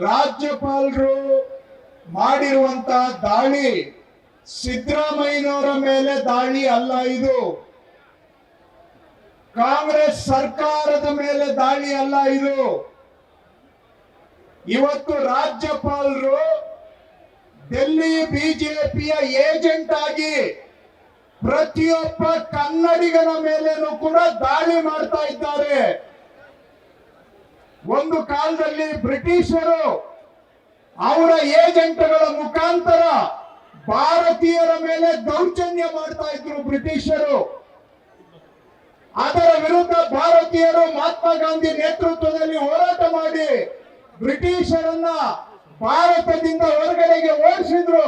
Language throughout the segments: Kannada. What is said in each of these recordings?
ರಾಜ್ಯಪಾಲರು ಮಾಡಿರುವಂತ ದಾಳಿ ಸಿದ್ದರಾಮಯ್ಯನವರ ಮೇಲೆ ದಾಳಿ ಅಲ್ಲ, ಇದು ಕಾಂಗ್ರೆಸ್ ಸರ್ಕಾರದ ಮೇಲೆ ದಾಳಿ ಅಲ್ಲ. ಇದು ಇವತ್ತು ರಾಜ್ಯಪಾಲರು ಡೆಲ್ಲಿ ಬಿಜೆಪಿಯ ಏಜೆಂಟ್ ಆಗಿ ಪ್ರತಿಯೊಬ್ಬ ಕನ್ನಡಿಗನ ಮೇಲೇನೂ ಕೂಡ ದಾಳಿ ಮಾಡ್ತಾ ಇದ್ದಾರೆ. ಒಂದು ಕಾಲದಲ್ಲಿ ಬ್ರಿಟಿಷರು ಅವರ ಏಜೆಂಟ್ಗಳ ಮುಖಾಂತರ ಭಾರತೀಯರ ಮೇಲೆ ದೌರ್ಜನ್ಯ ಮಾಡ್ತಾ ಇದ್ರು ಬ್ರಿಟಿಷರು. ಅದರ ವಿರುದ್ಧ ಭಾರತೀಯರು ಮಹಾತ್ಮ ಗಾಂಧಿ ನೇತೃತ್ವದಲ್ಲಿ ಹೋರಾಟ ಮಾಡಿ ಬ್ರಿಟಿಷರನ್ನ ಭಾರತದಿಂದ ಹೊರಗಡೆಗೆ ಓಡಿಸಿದ್ರು.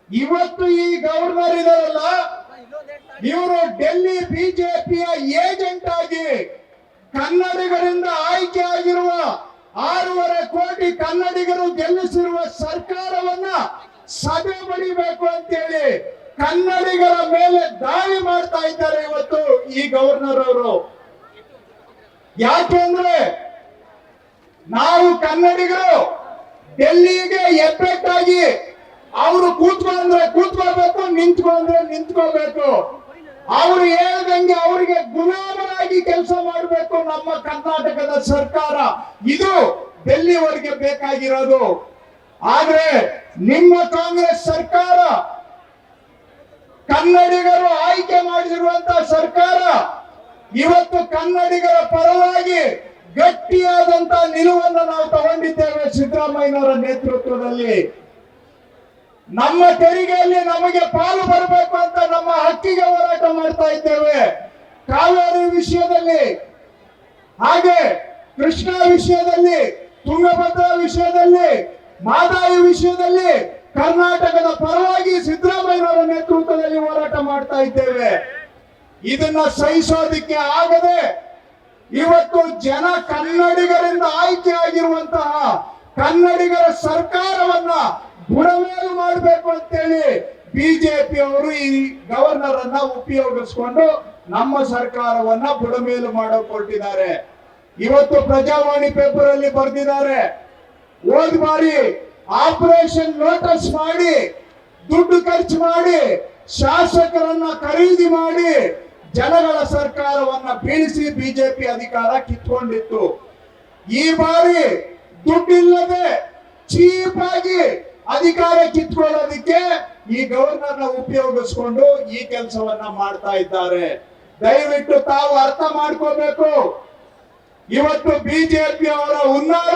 ಇವತ್ತು ಈ ಗವರ್ನರ್ ಇದಾರಲ್ಲ, ಇವರು ಡೆಲ್ಲಿ ಬಿಜೆಪಿಯ ಏಜೆಂಟ್ ಆಗಿ ಕನ್ನಡಿಗರಿಂದ ಆಯ್ಕೆ ಆಗಿರುವ 6.5 ಕೋಟಿ ಕನ್ನಡಿಗರು ಗೆಲ್ಲಿಸಿರುವ ಸರ್ಕಾರವನ್ನ ಸದೆ ಬಡಿಬೇಕು ಅಂತೇಳಿ ಕನ್ನಡಿಗರ ಮೇಲೆ ದಾಳಿ ಮಾಡ್ತಾ ಇದ್ದಾರೆ ಇವತ್ತು ಈ ಗವರ್ನರ್ ಅವರು. ಯಾಕೆಂದ್ರೆ ನಾವು ಕನ್ನಡಿಗರು ಡೆಲ್ಲಿಗೆ ಎಫೆಕ್ಟ್ ಆಗಿ ಅವರು ಕೂತ್ಕೊಂಡ್ರೆ ಕೂತ್ಕೋಬೇಕು, ನಿಂತ್ಕೊಂಡ್ರೆ ನಿಂತ್ಕೋಬೇಕು, ಅವರು ಹೇಳ್ದಂಗೆ ಅವರಿಗೆ ಗುಲಾಮರಾಗಿ ಕೆಲಸ ಮಾಡಬೇಕು ನಮ್ಮ ಕರ್ನಾಟಕದ ಸರ್ಕಾರ. ಇದು ಡೆಲ್ಲಿವರೆಗೆ ಬೇಕಾಗಿರೋದು. ಆದ್ರೆ ನಿಮ್ಮ ಕಾಂಗ್ರೆಸ್ ಸರ್ಕಾರ, ಕನ್ನಡಿಗರು ಆಯ್ಕೆ ಮಾಡಿರುವಂತಹ ಸರ್ಕಾರ ಇವತ್ತು ಕನ್ನಡಿಗರ ಪರವಾಗಿ ಗಟ್ಟಿಯಾದಂತ ನಿಲುವನ್ನು ನಾವು ತಗೊಂಡಿದ್ದೇವೆ ಸಿದ್ದರಾಮಯ್ಯನವರ ನೇತೃತ್ವದಲ್ಲಿ. ನಮ್ಮ ತೆರಿಗೆಯಲ್ಲಿ ನಮಗೆ ಪಾಲು ಬರಬೇಕು ಅಂತ ನಮ್ಮ ಹಕ್ಕಿಗೆ ಹೋರಾಟ ಮಾಡ್ತಾ ಇದ್ದೇವೆ. ಕಾವೇರಿ ವಿಷಯದಲ್ಲಿ, ಹಾಗೆ ಕೃಷ್ಣಾ ವಿಷಯದಲ್ಲಿ, ತುಂಗಭದ್ರಾ ವಿಷಯದಲ್ಲಿ, ಮಾದಾಯಿ ವಿಷಯದಲ್ಲಿ ಕರ್ನಾಟಕದ ಪರವಾಗಿ ಸಿದ್ದರಾಮಯ್ಯನವರ ನೇತೃತ್ವದಲ್ಲಿ ಹೋರಾಟ ಮಾಡ್ತಾ ಇದ್ದೇವೆ. ಇದನ್ನ ಸಹಿಸೋದಿಕ್ಕೆ ಆಗದೆ ಇವತ್ತು ಜನ ಕನ್ನಡಿಗರಿಂದ ಆಯ್ಕೆ ಆಗಿರುವಂತಹ ಕನ್ನಡಿಗರ ಸರ್ಕಾರವನ್ನ ಬುಡಮೇಲು ಮಾಡಬೇಕು ಅಂತೇಳಿ ಬಿಜೆಪಿ ಅವರು ಈ ಗವರ್ನರ್ ಅನ್ನ ಉಪಯೋಗಿಸಿಕೊಂಡು ನಮ್ಮ ಸರ್ಕಾರವನ್ನ ಬುಡಮೇಲು ಹೊರಟಿದ್ದಾರೆ. ಇವತ್ತು ಪ್ರಜಾವಾಣಿ ಪೇಪರ್ ಅಲ್ಲಿ ಬರೆದಿದ್ದಾರೆ, ಹೋದ ಬಾರಿ ಆಪರೇಷನ್ ಲೋಟಸ್ ಮಾಡಿ ದುಡ್ಡು ಖರ್ಚು ಮಾಡಿ ಶಾಸಕರನ್ನ ಖರೀದಿ ಮಾಡಿ ಜನಗಳ ಸರ್ಕಾರವನ್ನ ಬೀಳಿಸಿ ಬಿಜೆಪಿ ಅಧಿಕಾರ ಕಿತ್ಕೊಂಡಿತ್ತು. ಈ ಬಾರಿ ದುಡ್ಡಿಲ್ಲದೆ ಚೀಪ್ ಆಗಿ ಅಧಿಕಾರ ಕಿತ್ಕೊಳ್ಳೋದಕ್ಕೆ ಈ ಗವರ್ನರ್ ನ ಉಪಯೋಗಿಸಿಕೊಂಡು ಈ ಕೆಲಸವನ್ನ ಮಾಡ್ತಾ ಇದ್ದಾರೆ. ದಯವಿಟ್ಟು ತಾವು ಅರ್ಥ ಮಾಡ್ಕೋಬೇಕು. ಇವತ್ತು ಬಿಜೆಪಿ ಅವರ ಹುನ್ನಾರ,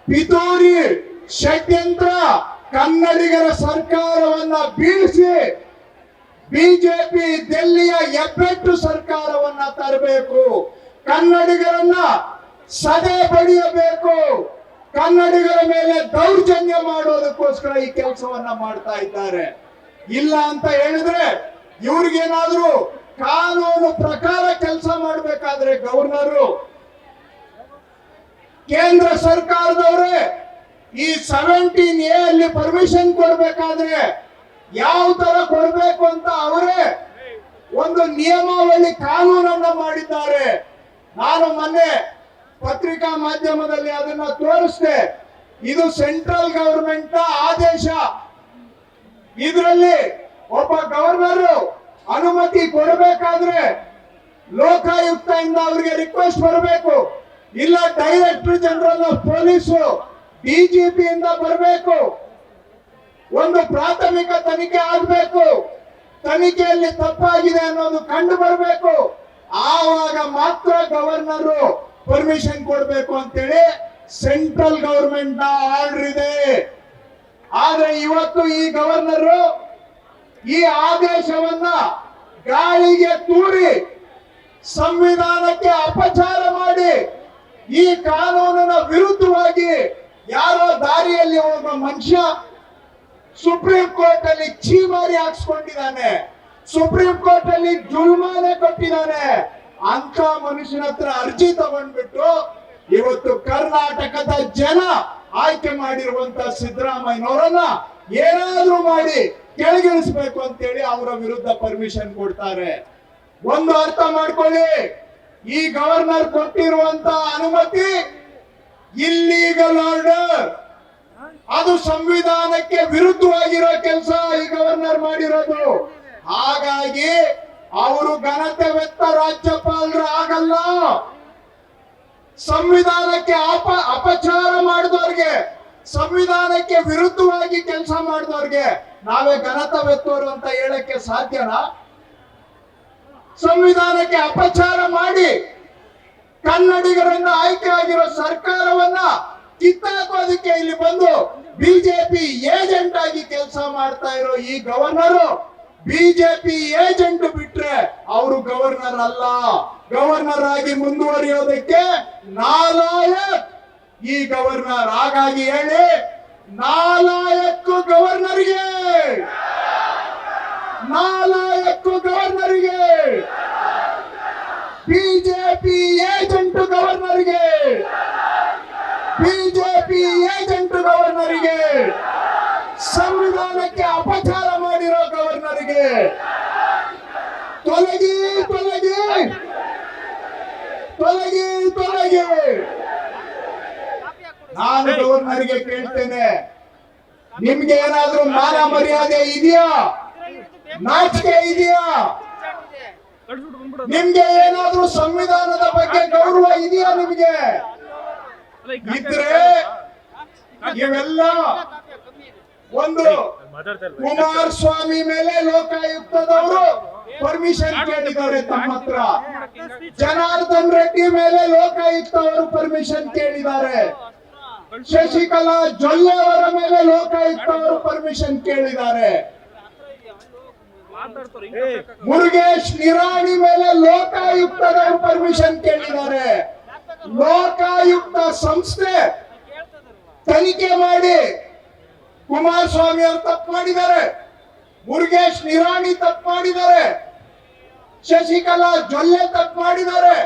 ಪಿತೂರಿ, ಷಡ್ಯಂತ್ರ ಕನ್ನಡಿಗರ ಸರ್ಕಾರವನ್ನ ಬೀಳಿಸಿ ಬಿಜೆಪಿ ಡೆಲ್ಲಿಯ ಎಬ್ಬೆಟ್ಟು ಸರ್ಕಾರವನ್ನ ತರಬೇಕು, ಕನ್ನಡಿಗರನ್ನ ಸದೆ ಬಡಿಯಬೇಕು, ಕನ್ನಡಿಗರ ಮೇಲೆ ದೌರ್ಜನ್ಯ ಮಾಡೋದಕ್ಕೋಸ್ಕರ ಈ ಕೆಲಸವನ್ನ ಮಾಡ್ತಾ ಇದ್ದಾರೆ. ಇಲ್ಲ ಅಂತ ಹೇಳಿದ್ರೆ ಇವ್ರಿಗೇನಾದ್ರೂ ಕಾನೂನು ಪ್ರಕಾರ ಕೆಲಸ ಮಾಡಬೇಕಾದ್ರೆ ಗವರ್ನರು, ಕೇಂದ್ರ ಸರ್ಕಾರದವರೇ ಈ 17A ಅಲ್ಲಿ ಪರ್ಮಿಷನ್ ಕೊಡ್ಬೇಕಾದ್ರೆ ಯಾವ ತರ ಕೊಡ್ಬೇಕು ಅಂತ ಅವರೇ ಒಂದು ನಿಯಮಾವಳಿ ಕಾನೂನನ್ನ ಮಾಡಿದ್ದಾರೆ. ನಾನು ಮೊನ್ನೆ ಪತ್ರಿಕಾ ಮಾಧ್ಯಮದಲ್ಲಿ ಅದನ್ನ ತೋರಿಸಿದೆ. ಇದು ಸೆಂಟ್ರಲ್ ಗವರ್ಮೆಂಟ್ ನ ಆದೇಶ. ಇದರಲ್ಲಿ ಒಬ್ಬ ಗವರ್ನರ್ ಅನುಮತಿ ಕೊಡಬೇಕಾದ್ರೆ ಲೋಕಾಯುಕ್ತದಿಂದ ಅವರಿಗೆ ರಿಕ್ವೆಸ್ಟ್ ಬರಬೇಕು, ಇಲ್ಲ director general of police DGP ಇಂದ ಬರಬೇಕು, ಒಂದು ಪ್ರಾಥಮಿಕ ತನಿಖೆ ಆಗಬೇಕು, ತನಿಖೆಯಲ್ಲಿ ತಪ್ಪಾಗಿದೆ ಅನ್ನೋದು ಕಂಡು ಬರಬೇಕು, ಆವಾಗ ಮಾತ್ರ ಗವರ್ನರ್ ಪರ್ಮಿಷನ್ ಕೊಡಬೇಕು ಅಂತೇಳಿ ಸೆಂಟ್ರಲ್ ಗವರ್ಮೆಂಟ್ ನ ಆರ್ಡರ್ ಇದೆ. ಆದ್ರೆ ಇವತ್ತು ಈ ಗವರ್ನರ್ ಈ ಆದೇಶವನ್ನ ಗಾಳಿಗೆ ತೂರಿ ಸಂವಿಧಾನಕ್ಕೆ ಅಪಚಾರ ಮಾಡಿ ಈ ಕಾನೂನಿನ ವಿರುದ್ಧವಾಗಿ ಯಾರೋ ದಾರಿಯಲ್ಲಿ ಒಬ್ಬ ಮನುಷ್ಯ ಸುಪ್ರೀಂ ಕೋರ್ಟ್ ಅಲ್ಲಿ ಚೀಮಾರಿ ಹಾಕ್ಸ್ಕೊಂಡಿದ್ದಾನೆ, ಸುಪ್ರೀಂ ಕೋರ್ಟ್ ಅಲ್ಲಿ ಜುಲ್ಮಾನೆ ಕೊಟ್ಟಿದ್ದಾನೆ. ಅಂತ ಮನುಷ್ಯನ ಹತ್ರ ಅರ್ಜಿ ತಗೊಂಡ್ಬಿಟ್ಟು ಇವತ್ತು ಕರ್ನಾಟಕದ ಜನ ಆಯ್ಕೆ ಮಾಡಿರುವಂತ ಸಿದ್ದರಾಮಯ್ಯನವರನ್ನ ಏನಾದ್ರೂ ಮಾಡಿ ಕೆಳಗಿಳಿಸಬೇಕು ಅಂತೇಳಿ ಅವರ ವಿರುದ್ಧ ಪರ್ಮಿಷನ್ ಕೊಡ್ತಾರೆ. ಒಂದು ಅರ್ಥ ಮಾಡ್ಕೊಳ್ಳಿ, ಈ ಗವರ್ನರ್ ಕೊಟ್ಟಿರುವಂತ ಅನುಮತಿ ಇಲ್ಲೀಗಲ್ ಇಲ್ಲಿಗಲ್ ಆರ್ಡರ್, ಅದು ಸಂವಿಧಾನಕ್ಕೆ ವಿರುದ್ಧವಾಗಿರೋ ಕೆಲಸ ಈ ಗವರ್ನರ್ ಮಾಡಿರೋದು. ಹಾಗಾಗಿ ಅವರು ಘನತೆವೆತ್ತ ರಾಜ್ಯಪಾಲರು ಆಗಲ್ಲ. ಸಂವಿಧಾನಕ್ಕೆ ಅಪಚಾರ ಮಾಡಿದವ್ರಿಗೆ, ಸಂವಿಧಾನಕ್ಕೆ ವಿರುದ್ಧವಾಗಿ ಕೆಲಸ ಮಾಡಿದವ್ರಿಗೆ ನಾವೇ ಘನತೆವೆತ್ತೋರು ಅಂತ ಹೇಳಕ್ಕೆ ಸಾಧ್ಯನಾ? ಸಂವಿಧಾನಕ್ಕೆ ಅಪಚಾರ ಮಾಡಿ ಕನ್ನಡಿಗರನ್ನ ಆಯ್ಕೆ ಆಗಿರೋ ಸರ್ಕಾರವನ್ನ ಕಿತ್ತಾಕೋದಕ್ಕೆ ಇಲ್ಲಿ ಬಂದು ಬಿಜೆಪಿ ಏಜೆಂಟ್ ಆಗಿ ಕೆಲಸ ಮಾಡ್ತಾ ಇರೋ ಈ ಗವರ್ನರ್ ಬಿಜೆಪಿ ಏಜೆಂಟ್ ಬಿಟ್ರೆ ಅವರು ಗವರ್ನರ್ ಅಲ್ಲ. ಗವರ್ನರ್ ಆಗಿ ಮುಂದುವರಿಯೋದಕ್ಕೆ ನಾಲಾಯಕ್ ಈ ಗವರ್ನರ್. ಹಾಗಾಗಿ ಹೇಳಿ, ನಾಲಾಯಕ್ಕು ಗವರ್ನರ್ಗೆ, ನಾಲಾಯಕ್ಕು ಗವರ್ನರ್ಗೆ, ಬಿಜೆಪಿ ಏಜೆಂಟ್ ಗವರ್ನರ್ಗೆ, ಬಿಜೆಪಿ ಏಜೆಂಟ್ ಗವರ್ನರ್ಗೆ, ಸಂವಿಧಾನಕ್ಕೆ ಅಪಚಾರ ಮಾಡಿರೋ ಗವರ್ನರ್ಗೆ ತೊಲಗಿ ತೊಲಗಿ ತೊಲಗಿ ತೊಲಗಿ. ನಾನು ಗವರ್ನರ್ಗೆ ಕೇಳ್ತೇನೆ, ನಿಮ್ಗೆ ಏನಾದ್ರೂ ಮಾನ ಮರ್ಯಾದೆ ಇದೆಯಾ? ನಾಚಿಕೆ ಇದೆಯಾ? ನಿಮ್ಗೆ ಏನಾದ್ರೂ ಸಂವಿಧಾನದ ಬಗ್ಗೆ ಗೌರವ ಇದೆಯಾ? ನಿಮ್ಗೆ ಇದ್ರೆ ಇವೆಲ್ಲ ಒಂದು ಕುಮಾರಸ್ವಾಮಿ ಮೇಲೆ ಲೋಕಾಯುಕ್ತದವರು ಪರ್ಮಿಷನ್ ಕೇಳಿದ್ದಾರೆ ತಮ್ಮ ಹತ್ರ, ಜನಾರ್ದನ್ ರೆಡ್ಡಿ ಮೇಲೆ ಲೋಕಾಯುಕ್ತ ಅವರು ಪರ್ಮಿಷನ್ ಕೇಳಿದ್ದಾರೆ, ಶಶಿಕಲಾ ಜೊಲ್ಲೆ ಅವರ ಮೇಲೆ ಲೋಕಾಯುಕ್ತ ಅವರು ಪರ್ಮಿಷನ್ ಕೇಳಿದ್ದಾರೆ, ಮುರುಗೇಶ್ ನಿರಾಣಿ ಮೇಲೆ ಲೋಕಾಯುಕ್ತದವರು ಪರ್ಮಿಷನ್ ಕೇಳಿದ್ದಾರೆ. ಲೋಕಾಯುಕ್ತ ಸಂಸ್ಥೆ ತನಿಖೆ ಮಾಡಿ ಕುಮಾರಸ್ವಾಮಿ ಅವರು ತಪ್ಪು ಮಾಡಿದ್ದಾರೆ, ಮುರುಗೇಶ್ ನಿರಾಣಿ ತಪ್ಪು ಮಾಡಿದ್ದಾರೆ, ಶಶಿಕಲಾ ಜೊಲ್ಲೆ ತಪ್ಪು ಮಾಡಿದ್ದಾರೆ,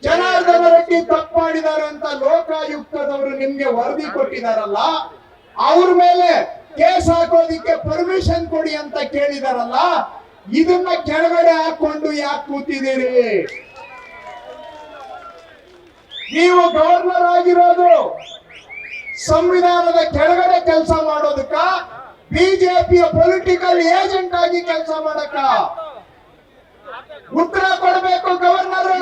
ಜನಾರ್ದನ ರೆಡ್ಡಿ ತಪ್ಪು ಮಾಡಿದ್ದಾರೆ ಅಂತ ಲೋಕಾಯುಕ್ತದವರು ನಿಮ್ಗೆ ವರದಿ ಕೊಟ್ಟಿದಾರಲ್ಲ, ಅವ್ರ ಮೇಲೆ ಕೇಸ್ ಹಾಕೋದಿಕ್ಕೆ ಪರ್ಮಿಷನ್ ಕೊಡಿ ಅಂತ ಕೇಳಿದಾರಲ್ಲ, ಇದನ್ನ ಕೆಳಗಡೆ ಹಾಕೊಂಡು ಯಾಕೆ ಕೂತಿದ್ದೀರಿ? ನೀವು ಗವರ್ನರ್ ಆಗಿರೋದು ಸಂವಿಧಾನದ ಕೆಳಗಡೆ ಕೆಲಸ ಮಾಡೋದಕ್ಕ, ಬಿಜೆಪಿಯ ಪೊಲಿಟಿಕಲ್ ಏಜೆಂಟ್ ಆಗಿ ಕೆಲಸ ಮಾಡಕ್ಕ? ಉತ್ತರ ಕೊಡಬೇಕು ಗವರ್ನರ್.